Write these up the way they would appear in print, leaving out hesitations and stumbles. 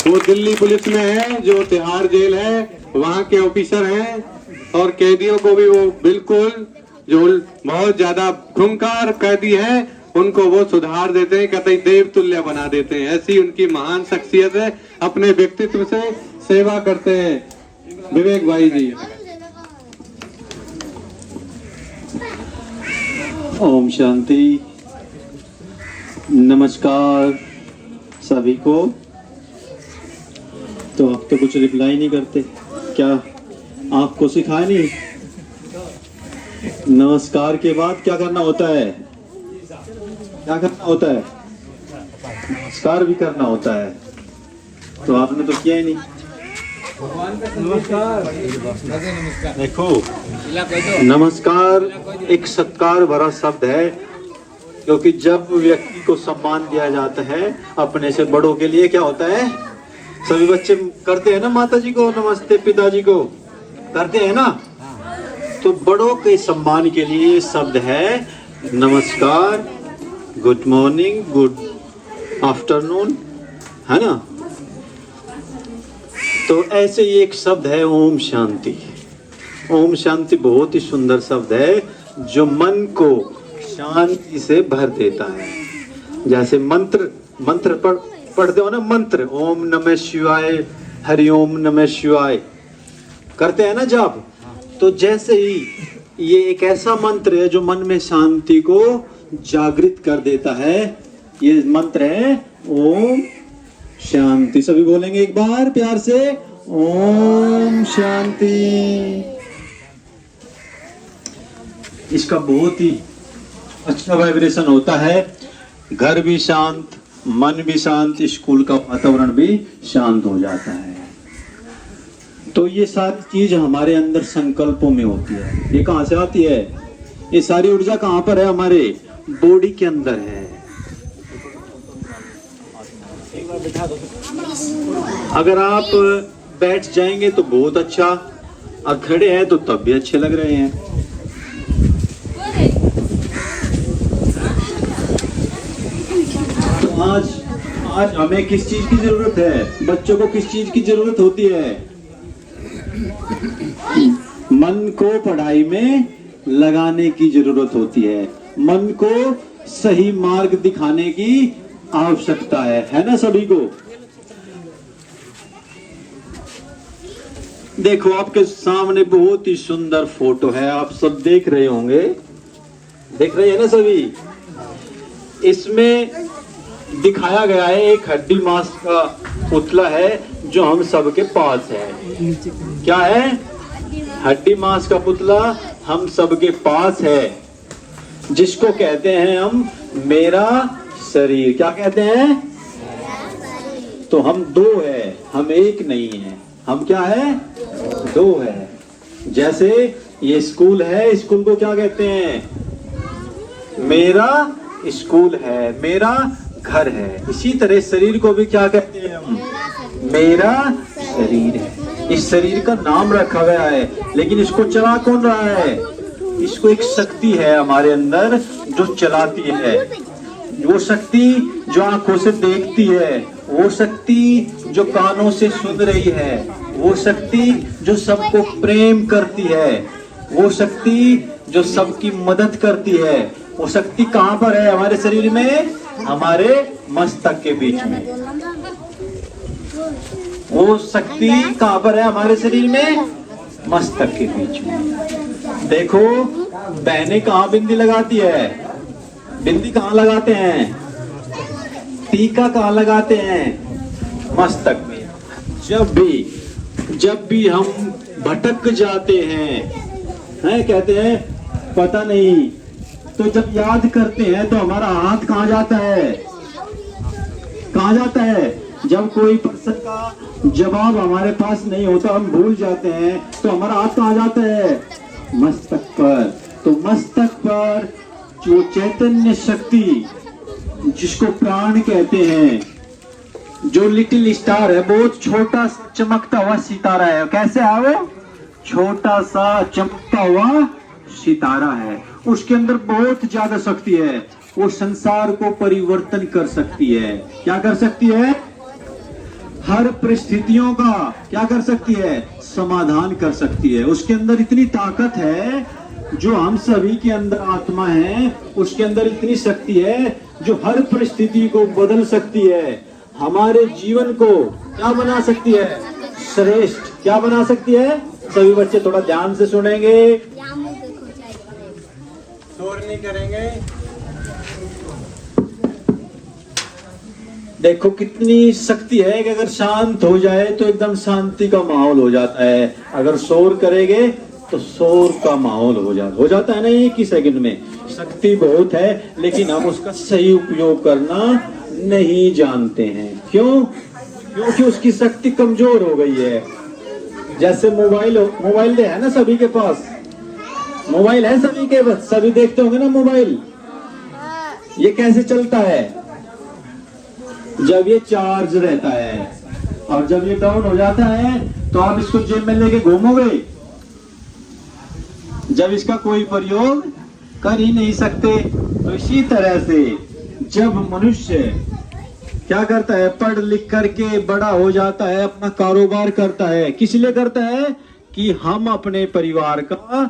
वो दिल्ली पुलिस में है, जो तिहाड़ जेल है वहाँ के ऑफिसर हैं, और कैदियों को भी वो बिल्कुल जो बहुत ज्यादा खूंखार कैदी हैं उनको वो सुधार देते हैं, कतई देव तुल्य बना देते हैं। ऐसी उनकी महान शख्सियत है, अपने व्यक्तित्व से सेवा करते हैं विवेक भाई जी। ओम शांति। नमस्कार सभी को। तो आप तो कुछ रिप्लाई नहीं करते, क्या आपको सिखाया नहीं? नमस्कार के बाद क्या करना होता है? क्या करना होता है? नमस्कार भी करना होता है। तो आपने तो किया ही नहीं। नमस्कार देखो, नमस्कार एक सत्कार भरा शब्द है, क्योंकि जब व्यक्ति को सम्मान दिया जाता है अपने से बड़ों के लिए क्या होता है? सभी बच्चे करते हैं ना, माता जी को नमस्ते, पिताजी को करते हैं ना। तो बड़ों के सम्मान के लिए ये शब्द है नमस्कार, गुड मॉर्निंग, गुड आफ्टरनून, है ना। तो ऐसे ही एक शब्द है ओम शांति। ओम शांति बहुत ही सुंदर शब्द है, जो मन को शांति से भर देता है। जैसे मंत्र पढ़ते हो ना, मंत्र ओम नमः शिवाय, हरि ओम नमः शिवाय करते हैं ना जब, तो जैसे ही ये एक ऐसा मंत्र है जो मन में शांति को जागृत कर देता है। ये मंत्र है ओम शांति। सभी बोलेंगे एक बार प्यार से, ओम शांति। इसका बहुत ही अच्छा वाइब्रेशन होता है, घर भी शांत, मन भी शांत, स्कूल का वातावरण भी शांत हो जाता है। तो ये सारी चीज हमारे अंदर संकल्पों में होती है। ये कहाँ से आती है? ये सारी ऊर्जा कहाँ पर है? हमारे बॉडी के अंदर है। अगर आप बैठ जाएंगे तो बहुत अच्छा, और खड़े हैं तो तब भी अच्छे लग रहे हैं। तो आज हमें किस चीज की जरूरत है? बच्चों को किस चीज की जरूरत होती है? मन को पढ़ाई में लगाने की जरूरत होती है, मन को सही मार्ग दिखाने की आवश्यकता है ना सभी को। देखो आपके सामने बहुत ही सुंदर फोटो है, आप सब देख रहे होंगे, देख रहे हैं ना सभी। इसमें दिखाया गया है एक हड्डी मांस का पुतला है जो हम सबके पास है। क्या है? हड्डी मांस का पुतला हम सबके पास है, जिसको कहते हैं हम मेरा शरीर। क्या कहते हैं? तो हम दो है, हम एक नहीं है। हम क्या है? दो है। जैसे ये स्कूल है, स्कूल को क्या कहते हैं? मेरा स्कूल है, मेरा घर है। इसी तरह शरीर को भी क्या कहते हैं हम? मेरा शरीर है। इस शरीर का नाम रखा गया है, लेकिन इसको चला कौन रहा है? इसको एक शक्ति है हमारे अंदर जो चलाती है। वो शक्ति जो आंखों से देखती है, वो शक्ति जो कानों से सुन रही है, वो शक्ति जो सबको प्रेम करती है, वो शक्ति जो सबकी मदद करती है, वो शक्ति कहाँ पर है हमारे शरीर में? हमारे मस्तक के बीच में। वो शक्ति कहाँ पर है हमारे शरीर में? मस्तक के बीच में। देखो बहनें कहाँ बिंदी लगाती है? बिंदी कहाँ लगाते हैं? टीका कहाँ लगाते हैं? मस्तक में। जब भी हम भटक जाते हैं कहते हैं पता नहीं, तो जब याद करते हैं तो हमारा हाथ कहाँ जाता है? कहाँ जाता है? जब कोई प्रश्न का जवाब हमारे पास नहीं होता, हम भूल जाते हैं, तो हमारा हाथ कहाँ जाता है? मस्तक पर। तो मस्तक पर जो चैतन्य शक्ति, जिसको प्राण कहते हैं, जो लिटिल स्टार है, बहुत छोटा सा चमकता हुआ सितारा है। कैसे है वो? छोटा सा चमकता हुआ सितारा है। उसके अंदर बहुत ज्यादा शक्ति है। वो संसार को परिवर्तन कर सकती है। क्या कर सकती है? हर परिस्थितियों का क्या कर सकती है, समाधान कर सकती है। उसके अंदर इतनी ताकत है, जो हम सभी के अंदर आत्मा है उसके अंदर इतनी शक्ति है जो हर परिस्थिति को बदल सकती है, हमारे जीवन को क्या बना सकती है, श्रेष्ठ क्या बना सकती है। सभी बच्चे थोड़ा ध्यान से सुनेंगे, शोर नहीं करेंगे। देखो कितनी शक्ति है कि अगर शांत हो जाए तो एकदम शांति का माहौल हो जाता है, अगर शोर करेंगे तो शोर का माहौल हो जाता है ना एक ही सेकंड में। शक्ति बहुत है लेकिन हम उसका सही उपयोग करना नहीं जानते हैं। क्यों? क्योंकि उसकी शक्ति कमजोर हो गई है। जैसे मोबाइल है ना सभी के पास, मोबाइल है सभी के पास, सभी देखते होंगे ना मोबाइल। ये कैसे चलता है? जब ये चार्ज रहता है और जब ये डाउन हो जाता है तो आप इसको जेब में लेके घूमोगे, जब इसका कोई प्रयोग कर ही नहीं सकते। तो इसी तरह से जब मनुष्य क्या करता है, पढ़ लिख करके बड़ा हो जाता है, अपना कारोबार करता है, किस लिए करता है? कि हम अपने परिवार का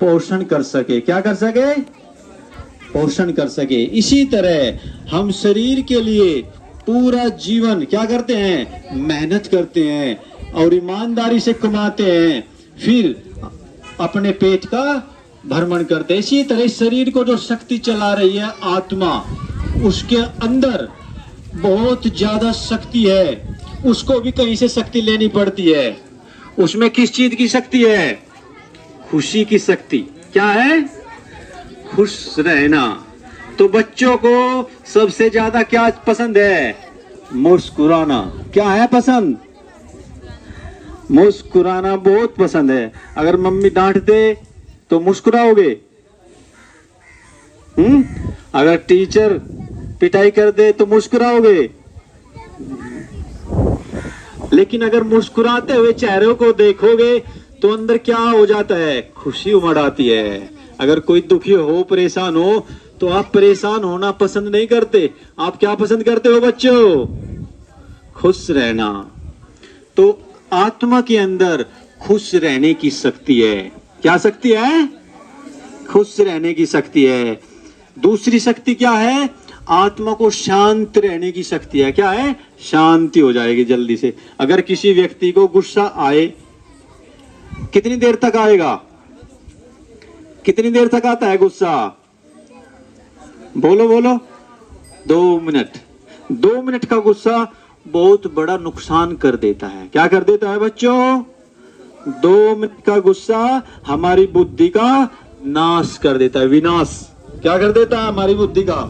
पोषण कर सके। क्या कर सके? पोषण कर सके। इसी तरह हम शरीर के लिए पूरा जीवन क्या करते हैं, मेहनत करते हैं और ईमानदारी से कमाते हैं, फिर अपने पेट का भ्रमण करते हैं। इसी तरह शरीर को जो शक्ति चला रही है आत्मा, उसके अंदर बहुत ज्यादा शक्ति है, उसको भी कहीं से शक्ति लेनी पड़ती है। उसमें किस चीज की शक्ति है? खुशी की शक्ति। क्या है? खुश रहना। तो बच्चों को सबसे ज्यादा क्या पसंद है? मुस्कुराना। क्या है पसंद? मुस्कुराना बहुत पसंद है। अगर मम्मी डांट दे तो मुस्कुराओगे? अगर टीचर पिटाई कर दे तो मुस्कुराओगे? लेकिन अगर मुस्कुराते हुए चेहरों को देखोगे तो अंदर क्या हो जाता है? खुशी उमड़ आती है। अगर कोई दुखी हो, परेशान हो, तो आप परेशान होना पसंद नहीं करते, आप क्या पसंद करते हो बच्चों? खुश रहना। तो आत्मा के अंदर खुश रहने की शक्ति है। क्या शक्ति है? खुश रहने की शक्ति है। दूसरी शक्ति क्या है? आत्मा को शांत रहने की शक्ति है। क्या है? शांति हो जाएगी जल्दी से। अगर किसी व्यक्ति को गुस्सा आए, कितनी देर तक आएगा? कितनी देर तक आता है गुस्सा? बोलो बोलो। 2 मिनट। 2 मिनट का गुस्सा बहुत बड़ा नुकसान कर देता है। क्या कर देता है बच्चों? 2 मिनट का गुस्सा हमारी बुद्धि का नाश कर देता है, विनाश। क्या कर देता है? हमारी बुद्धि का।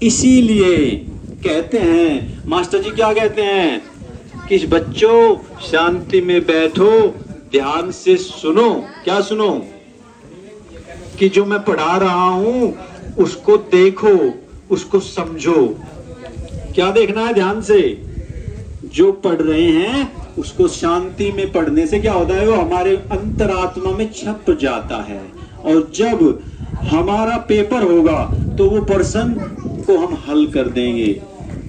इसीलिए कहते हैं मास्टर जी, क्या कहते हैं कि बच्चों शांति में बैठो, ध्यान से सुनो। क्या सुनो? कि जो मैं पढ़ा रहा हूं उसको देखो, उसको समझो। क्या देखना है? ध्यान से। जो पढ़ रहे हैं उसको शांति में पढ़ने से क्या होता है? वो हमारे अंतरात्मा में छप जाता है, और जब हमारा पेपर होगा तो वो प्रश्न को हम हल कर देंगे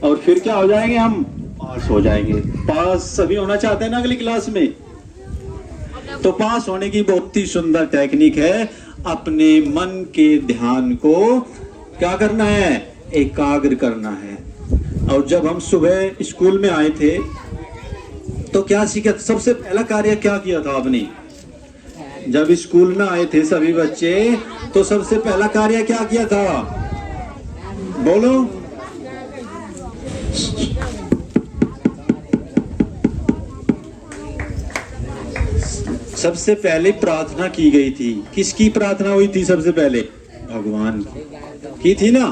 और फिर क्या हो जाएंगे? हम पास हो जाएंगे। पास सभी होना चाहते हैं ना अगली क्लास में? तो पास होने की बहुत ही सुंदर टेक्निक है, अपने मन के ध्यान को क्या करना है? एकाग्र करना है। और जब हम सुबह स्कूल में आए थे तो क्या सीखा? सबसे पहला कार्य क्या किया था आपने? जब स्कूल में आए थे सभी बच्चे तो सबसे पहला कार्य क्या किया था? बोलो। सबसे पहले प्रार्थना की गई थी। किसकी प्रार्थना हुई थी सबसे पहले? भगवान की थी ना।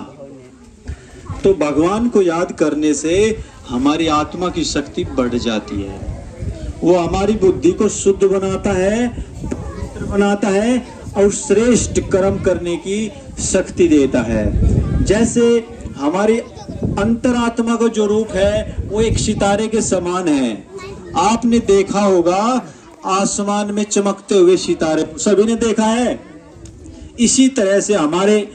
तो भगवान को याद करने से हमारी आत्मा की शक्ति बढ़ जाती है। वो हमारी बुद्धि को शुद्ध बनाता है, पवित्र बनाता है और श्रेष्ठ कर्म करने की शक्ति देता है। जैसे हमारी अंतरात्मा का जो रूप है वो एक सितारे के समान है। आपने देखा होगा आसमान में चमकते हुए सितारे, सभी ने देखा है। इसी तरह से हमारे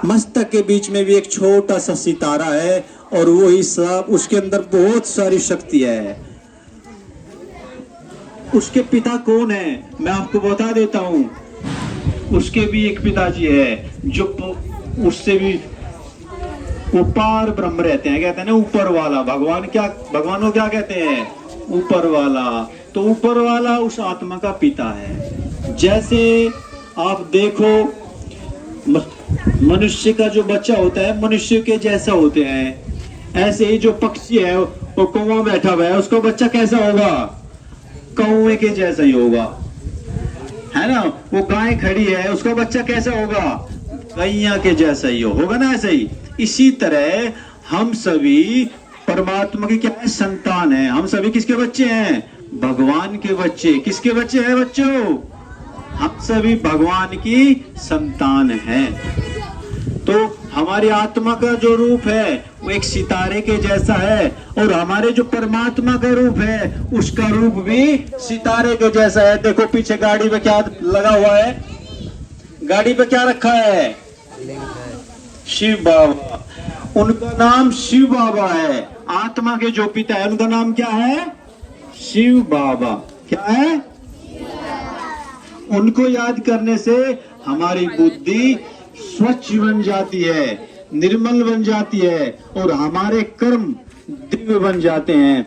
मस्तक के बीच में भी एक छोटा सा सितारा है और वही सब उसके अंदर बहुत सारी शक्ति है। उसके पिता कौन है मैं आपको बता देता हूं। उसके भी एक पिताजी है जो उससे भी ऊपर ब्रह्म रहते हैं, कहते हैं ना ऊपर वाला। भगवान को क्या कहते हैं? ऊपर वाला। तो ऊपर वाला उस आत्मा का पिता है। जैसे आप देखो मनुष्य का जो बच्चा होता है मनुष्य के जैसा होते हैं, ऐसे ही जो पक्षी है वो कौवा बैठा हुआ है उसका बच्चा कैसा होगा? कौवे के जैसा ही होगा, है ना। वो गाय खड़ी है उसका बच्चा कैसा होगा? गैया के जैसा ही होगा ना, ऐसे ही। इसी तरह हम सभी परमात्मा के क्या है? संतान है। हम सभी किसके बच्चे हैं? भगवान के बच्चे। किसके बच्चे हैं बच्चों? हम सभी भगवान की संतान हैं। तो हमारी आत्मा का जो रूप है वो एक सितारे के जैसा है, और हमारे जो परमात्मा का रूप है उसका रूप भी सितारे के जैसा है। देखो पीछे गाड़ी पे क्या लगा हुआ है? गाड़ी पे क्या रखा है? शिव बाबा। उनका नाम शिव बाबा है। आत्मा के जो पिता है उनका नाम क्या है? शिव बाबा। क्या है? उनको याद करने से हमारी बुद्धि स्वच्छ बन जाती है, निर्मल बन जाती है, और हमारे कर्म दिव्य बन जाते हैं।